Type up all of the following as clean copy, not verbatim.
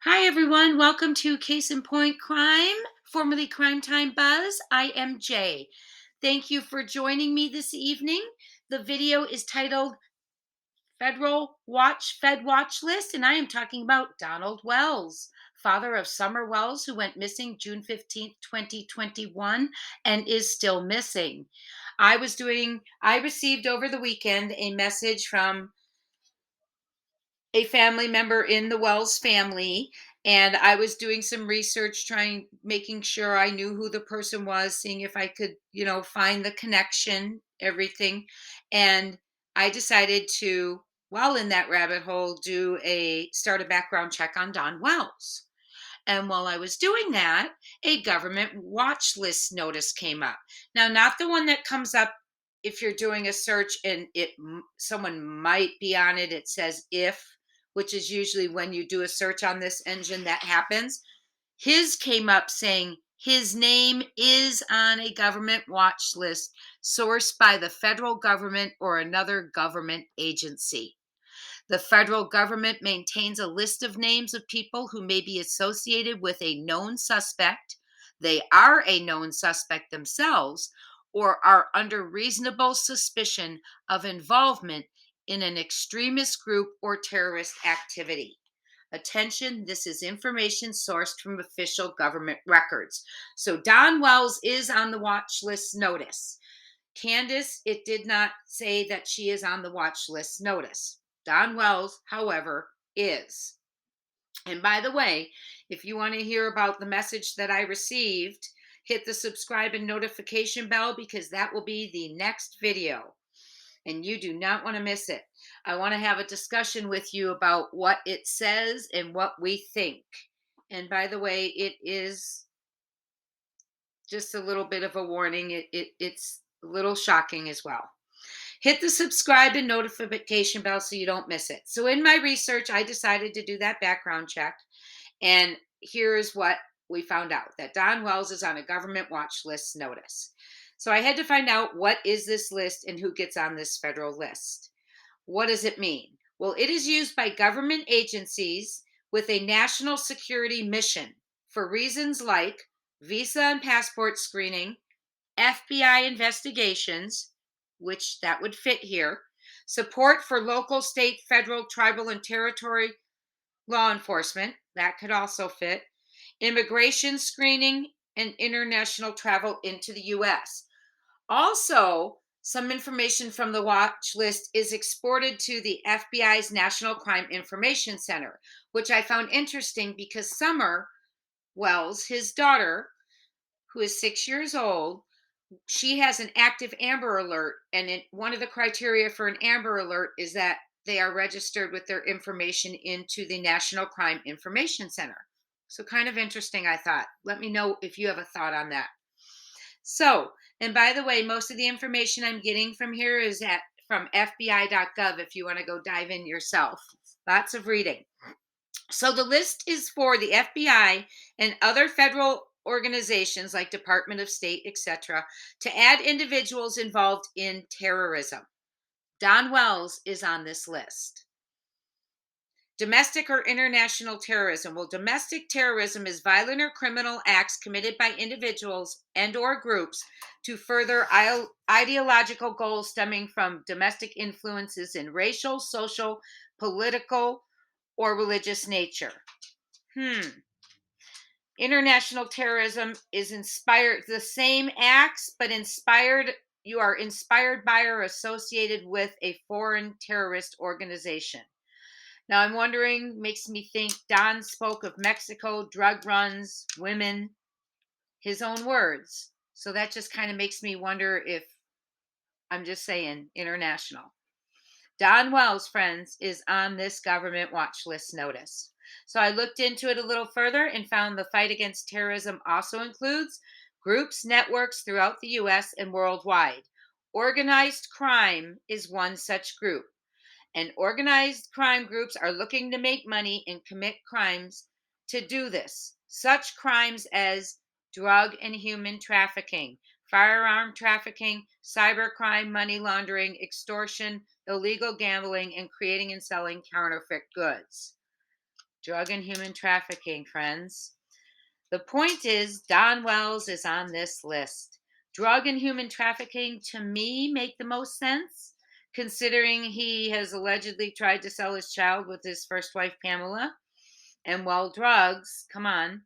Hi, everyone. Welcome to Case and Point Crime, formerly Crime Time Buzz. I am Jay. Thank you for joining me this evening. The video is titled Fed Watch List, and I am talking about Donald Wells, father of Summer Wells, who went missing June 15th, 2021, and is still missing. I received over the weekend a message from a family member in the Wells family, and I was doing some research, making sure I knew who the person was, seeing if I could, find the connection, everything. And I decided to, while in that rabbit hole, start a background check on Don Wells. And while I was doing that, a government watch list notice came up. Now, not the one that comes up if you're doing a search and someone might be on it. It says if, which is usually when you do a search on this engine that happens. His came up saying his name is on a government watch list sourced by the federal government or another government agency. The federal government maintains a list of names of people who may be associated with a known suspect. They are a known suspect themselves or are under reasonable suspicion of involvement in an extremist group or terrorist activity. Attention, this is information sourced from official government records. So Don Wells is on the watch list notice. Candace, it did not say that she is on the watch list notice. Don Wells, however, is. And by the way, if you want to hear about the message that I received, hit the subscribe and notification bell because that will be the next video. And you do not want to miss it. I want to have a discussion with you about what it says and what we think. And by the way, it is just a little bit of a warning. It's a little shocking as well. Hit the subscribe and notification bell so you don't miss it. So in my research, I decided to do that background check. And here's what we found out, that Don Wells is on a government watch list notice. So I had to find out, what is this list and who gets on this federal list? What does it mean? Well, it is used by government agencies with a national security mission for reasons like visa and passport screening, FBI investigations, which that would fit here, support for local, state, federal, tribal, and territory law enforcement, that could also fit, immigration screening, and international travel into the US. Also, some information from the watch list is exported to the FBI's National Crime Information Center, which I found interesting because Summer Wells, his daughter, who is 6 years old, she has an active Amber Alert. And one of the criteria for an Amber Alert is that they are registered with their information into the National Crime Information Center. So, kind of interesting, I thought. Let me know if you have a thought on that. So, and by the way, most of the information I'm getting from here is from FBI.gov if you want to go dive in yourself. Lots of reading. So the list is for the FBI and other federal organizations like Department of State, etc., to add individuals involved in terrorism. Don Wells is on this list. Domestic or international terrorism. Well, domestic terrorism is violent or criminal acts committed by individuals and or groups to further ideological goals stemming from domestic influences in racial, social, political, or religious nature. International terrorism is inspired, the same acts, but you are inspired by or associated with a foreign terrorist organization. Now I'm wondering, makes me think Don spoke of Mexico, drug runs, women, his own words. So that just kind of makes me wonder if, I'm just saying, international. Don Wells, friends, is on this government watch list notice. So I looked into it a little further and found the fight against terrorism also includes groups, networks throughout the U.S. and worldwide. Organized crime is one such group. And organized crime groups are looking to make money and commit crimes to do this. Such crimes as drug and human trafficking, firearm trafficking, cybercrime, money laundering, extortion, illegal gambling, and creating and selling counterfeit goods. Drug and human trafficking, friends. The point is, Don Wells is on this list. Drug and human trafficking, to me, make the most sense, considering he has allegedly tried to sell his child with his first wife, Pamela. And well, drugs, come on.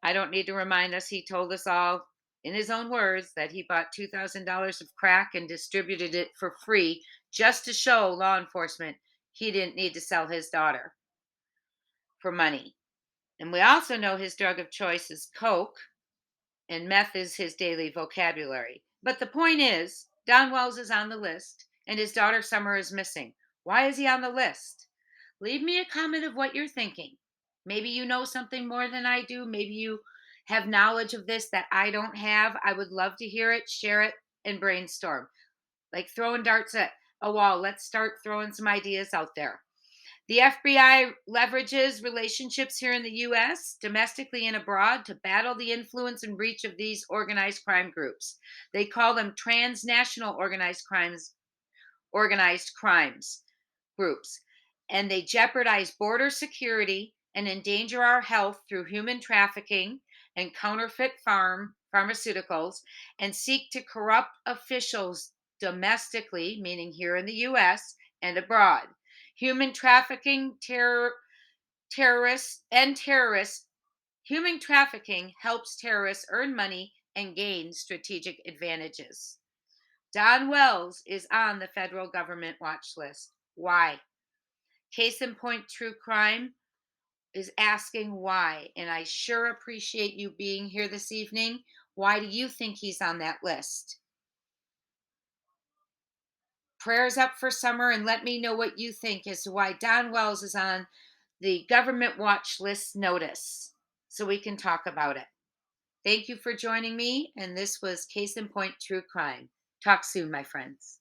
I don't need to remind us, he told us all in his own words that he bought $2,000 of crack and distributed it for free just to show law enforcement he didn't need to sell his daughter for money. And we also know his drug of choice is coke, and meth is his daily vocabulary. But the point is, Don Wells is on the list, and his daughter Summer is missing. Why is he on the list? Leave me a comment of what you're thinking. Maybe you know something more than I do. Maybe you have knowledge of this that I don't have. I would love to hear it, share it, and brainstorm. Like throwing darts at a wall. Let's start throwing some ideas out there. The FBI leverages relationships here in the US, domestically and abroad, to battle the influence and reach of these organized crime groups. They call them transnational organized crimes groups, and they jeopardize border security and endanger our health through human trafficking and counterfeit pharmaceuticals, and seek to corrupt officials domestically, meaning here in the US and abroad. Human trafficking, terrorists, human trafficking helps terrorists earn money and gain strategic advantages. Don Wells is on the federal government watch list. Why? Case in Point True Crime is asking why, and I sure appreciate you being here this evening. Why do you think he's on that list? Prayers up for Summer, and let me know what you think as to why Don Wells is on the government watch list notice so we can talk about it. Thank you for joining me, and this was Case in Point True Crime. Talk soon, my friends.